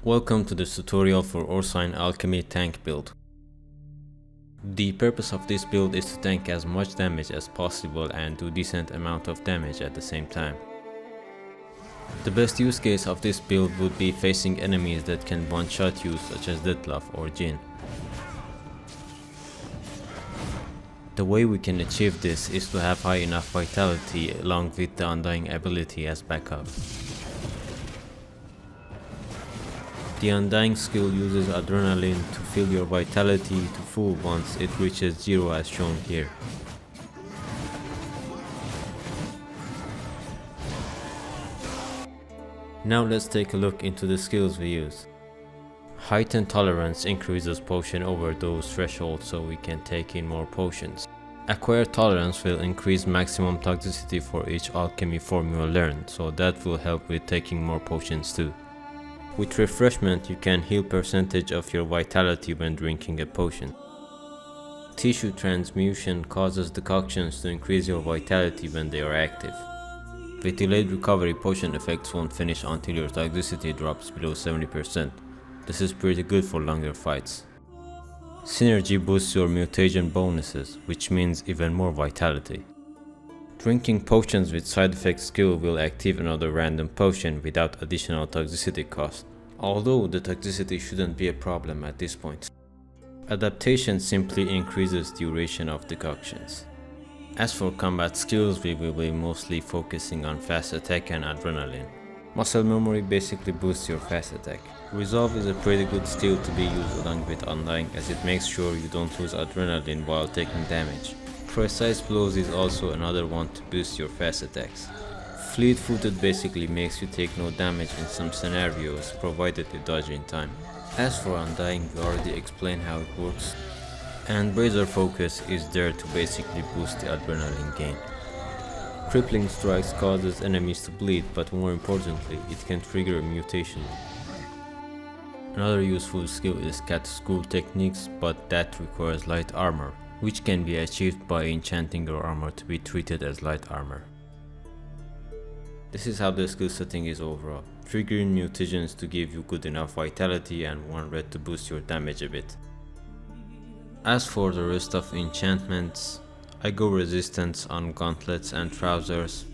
Welcome to this tutorial for Orsine Alchemy tank build. The purpose of this build is to tank as much damage as possible and do decent amount of damage at the same time. The best use case of this build would be facing enemies that can one-shot you, such as Dettlaff or Jhin. The way we can achieve this is to have high enough vitality along with the Undying ability as backup. The Undying skill uses adrenaline to fill your vitality to full once it reaches 0 as shown here. Now let's take a look into the skills we use. Heightened Tolerance increases potion overdose threshold so we can take in more potions. Acquired Tolerance will increase maximum toxicity for each alchemy formula learned, so that will help with taking more potions too. With Refreshment, you can heal percentage of your vitality when drinking a potion. Tissue Transmutation causes decoctions to increase your vitality when they are active. With Delayed Recovery, potion effects won't finish until your toxicity drops below 70%. This is pretty good for longer fights. Synergy boosts your mutation bonuses, which means even more vitality. Drinking potions with side effect skill will active another random potion without additional toxicity cost, although the toxicity shouldn't be a problem at this point. Adaptation simply increases duration of decoctions. As for combat skills, we will be mostly focusing on fast attack and adrenaline. Muscle memory basically boosts your fast attack. Resolve is a pretty good skill to be used along with Undying, as it makes sure you don't lose adrenaline while taking damage. Precise Blows is also another one to boost your fast attacks. Fleet-footed basically makes you take no damage in some scenarios, provided you dodge in time. As for Undying, we already explained how it works. And Brazier Focus is there to basically boost the adrenaline gain. Crippling Strikes causes enemies to bleed, but more importantly, it can trigger a mutation. Another useful skill is Cat School Techniques, but that requires light armor, which can be achieved by enchanting your armor to be treated as light armor. This is how the skill setting is overall. Triggering mutagens to give you good enough vitality and 1 red to boost your damage a bit. As for the rest of enchantments, I go resistance on gauntlets and trousers.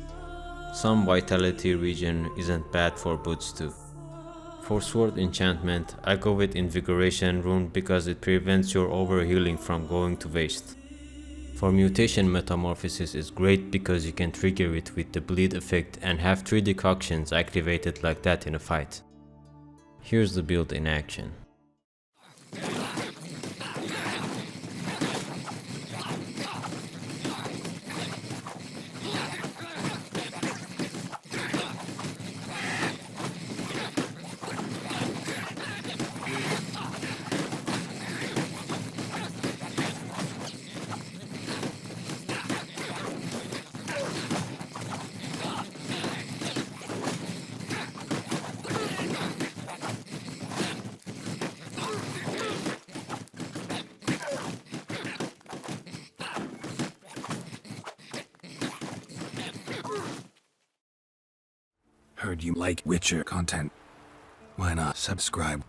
Some vitality regen isn't bad for boots too. For sword enchantment, I go with invigoration rune because it prevents your overhealing from going to waste. For mutation, metamorphosis is great because you can trigger it with the bleed effect and have 3 decoctions activated like that in a fight. Here's the build in action. Heard you like Witcher content. Why not subscribe?